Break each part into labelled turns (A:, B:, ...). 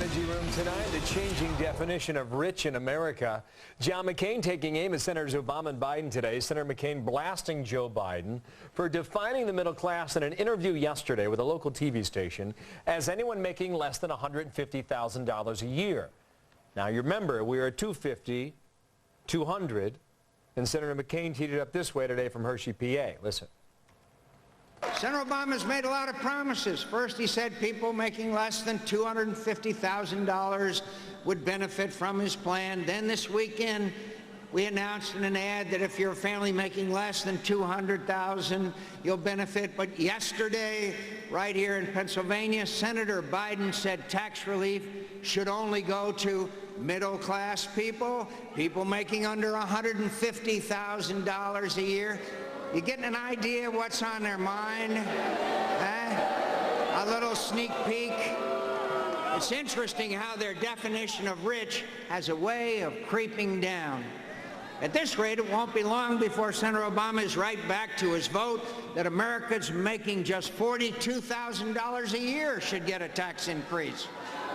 A: strategy room tonight, the changing definition of rich in America. John McCain taking aim at Senators Obama and Biden today. Senator McCain blasting Joe Biden for defining the middle class in an interview yesterday with a local TV station as anyone making less than $150,000 a year. Now, you remember, we were at $250, $200, and Senator McCain teed it up this way today from Hershey, PA. Listen.
B: Senator Obama's made a lot of promises. First, he said people making less than $250,000 would benefit from his plan. Then this weekend, we announced in an ad that if you're a family making less than $200,000, you'll benefit. But yesterday, right here in Pennsylvania, Senator Biden said tax relief should only go to middle-class people, people making under $150,000 a year. You getting an idea of what's on their mind? A little sneak peek. It's interesting how their definition of rich has a way of creeping down. At this rate, it won't be long before Senator Obama is right back to his vote that Americans making just $42,000 a year should get a tax increase.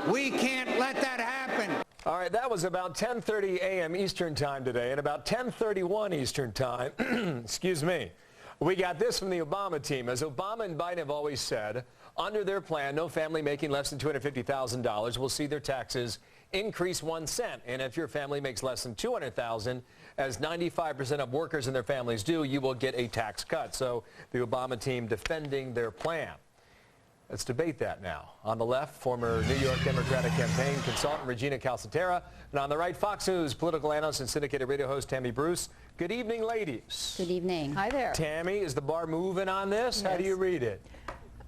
B: We can't let that happen.
A: All right, that was about 10:30 a.m. Eastern Time today, and about 10:31 Eastern Time, excuse me, we got this from the Obama team. As Obama and Biden have always said, under their plan, no family making less than $250,000 will see their taxes increase 1 cent. And if your family makes less than $200,000, as 95% of workers and their families do, you will get a tax cut. So the Obama team defending their plan. Let's debate that now. On the left, former New York Democratic campaign consultant Regina Calcaterra, and on the right, Fox News political analyst and syndicated radio host Tammy Bruce. Good evening, ladies.
C: Good evening.
D: Hi there.
A: Tammy, is the bar moving on this? Yes. How do you read it?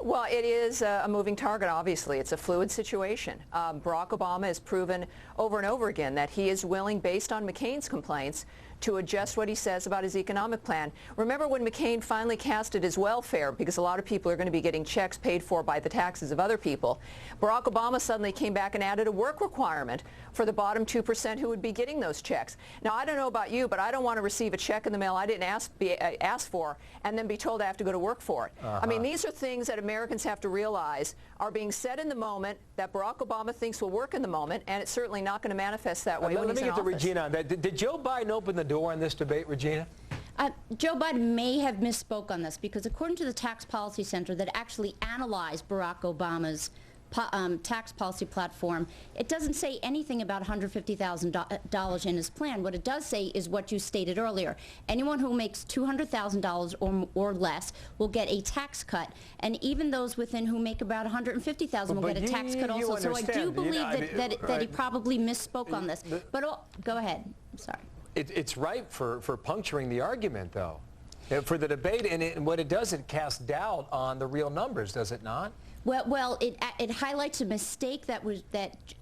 D: Well, it is a moving target, obviously. It's a fluid situation. Barack Obama has proven over and over again that he is willing, based on McCain's complaints, to adjust what he says about his economic plan. Remember when McCain finally casted his welfare, because a lot of people are going to be getting checks paid for by the taxes of other people. Barack Obama suddenly came back and added a work requirement for the bottom 2% who would be getting those checks. Now, I don't know about you, but I don't want to receive a check in the mail I didn't ask for and then be told I have to go to work for it. I mean, these are things that Americans have to realize are being said in the moment that Barack Obama thinks will work in the moment, and it's certainly not going to manifest that way when he's in office.
A: Let me get to Regina on that. Did Joe Biden open the door on this debate, Regina?
C: Joe Biden may have misspoke on this because according to the Tax Policy Center that actually analyzed Barack Obama's tax policy platform, it doesn't say anything about $150,000 in his plan. What it does say is what you stated earlier. Anyone who makes $200,000 or less will get a tax cut, and even those within who make about $150,000 will get a tax cut also. So I do believe that he probably misspoke on this. But go ahead. I'm sorry.
A: It's ripe for puncturing the argument, though, for the debate. And what it does, it casts doubt on the real numbers, does it not?
C: Well, it highlights a mistake that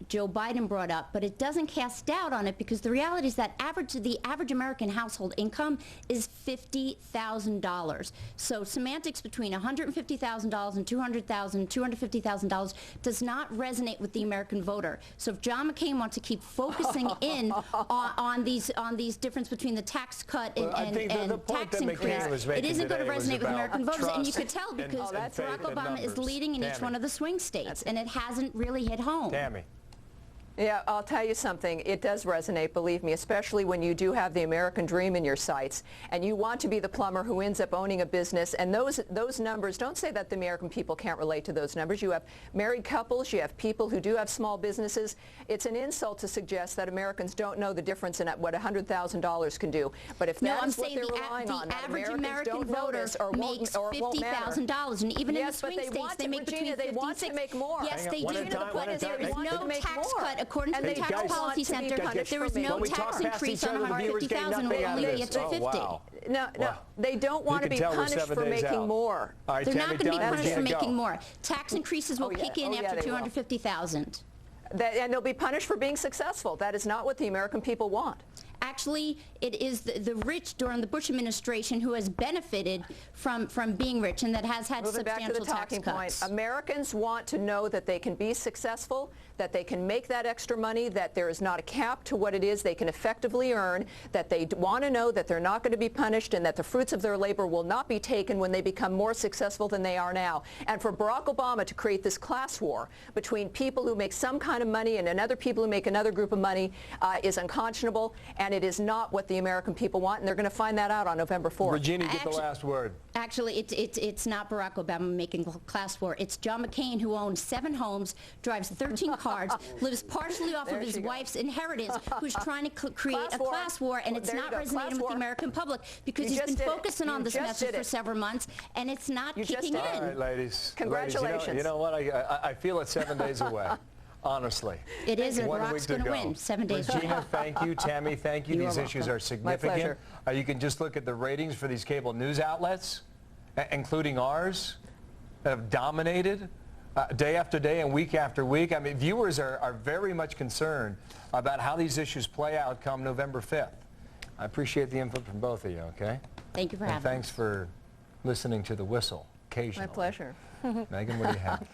C: Joe Biden brought up, but it doesn't cast doubt on it because the reality is that the average American household income is $50,000. So semantics between $150,000 and $250,000 does not resonate with the American voter. So if John McCain wants to keep focusing in on these difference between the tax cut and tax increase, it isn't going to resonate with American voters, and you could tell because Barack Obama is leading in each one of the swing states, and it hasn't really hit home.
A: Tammy.
D: Yeah, I'll tell you something. It does resonate, believe me, especially when you do have the American dream in your sights and you want to be the plumber who ends up owning a business. And those numbers, don't say that the American people can't relate to those numbers. You have married couples, you have people who do have small businesses. It's an insult to suggest that Americans don't know the difference in what $100,000 can do. But if that's what they're relying on,
C: the average American voter makes $50,000, and even in the swing states, they make between 50 and 60.
D: Make more.
C: Yes, they do. There is no tax cut. According to the
D: Tax
C: Policy Center, there is no tax increase on $150,000. We'll only get to 50.
D: No, they don't want to be punished for making more.
C: They're not going to be punished for making more. Tax increases will kick in after $250,000.
D: And they'll be punished for being successful. That is not what the American people want.
C: Actually, it is the rich during the Bush administration who has benefited from being rich and that has had
D: Moving back to
C: substantial
D: the talking
C: tax cuts.
D: point, Americans want to know that they can be successful, that they can make that extra money, that there is not a cap to what it is they can effectively earn, that they want to know that they're not going to be punished and that the fruits of their labor will not be taken when they become more successful than they are now. And for Barack Obama to create this class war between people who make some kind of money and another people who make another group of money is unconscionable, and it is not what the American people want, and they're going to find that out on November 4th.
A: Regina, get the last word.
C: Actually, it's not Barack Obama making class war. It's John McCain, who owns 7 homes, drives 13 cars, lives partially off of his wife's inheritance, who's trying to create a class war, and it's not resonating with the American public because he's been focusing on this message for several months, and it's not kicking in.
A: All right, ladies.
D: Congratulations.
A: Ladies, you know what? I feel it's 7 days away. Honestly.
C: It is, and Barack's going to win 7 days away.
A: Regina, thank you. Tammy, thank you. These issues are significant. You can just look at the ratings for these cable news outlets, including ours, that have dominated day after day and week after week. I mean, viewers are very much concerned about how these issues play out come November 5th. I appreciate the input from both of you, okay?
C: Thank you for having us.
A: Thanks for listening to The Whistle occasionally.
D: My pleasure.
A: Megan, what do you have?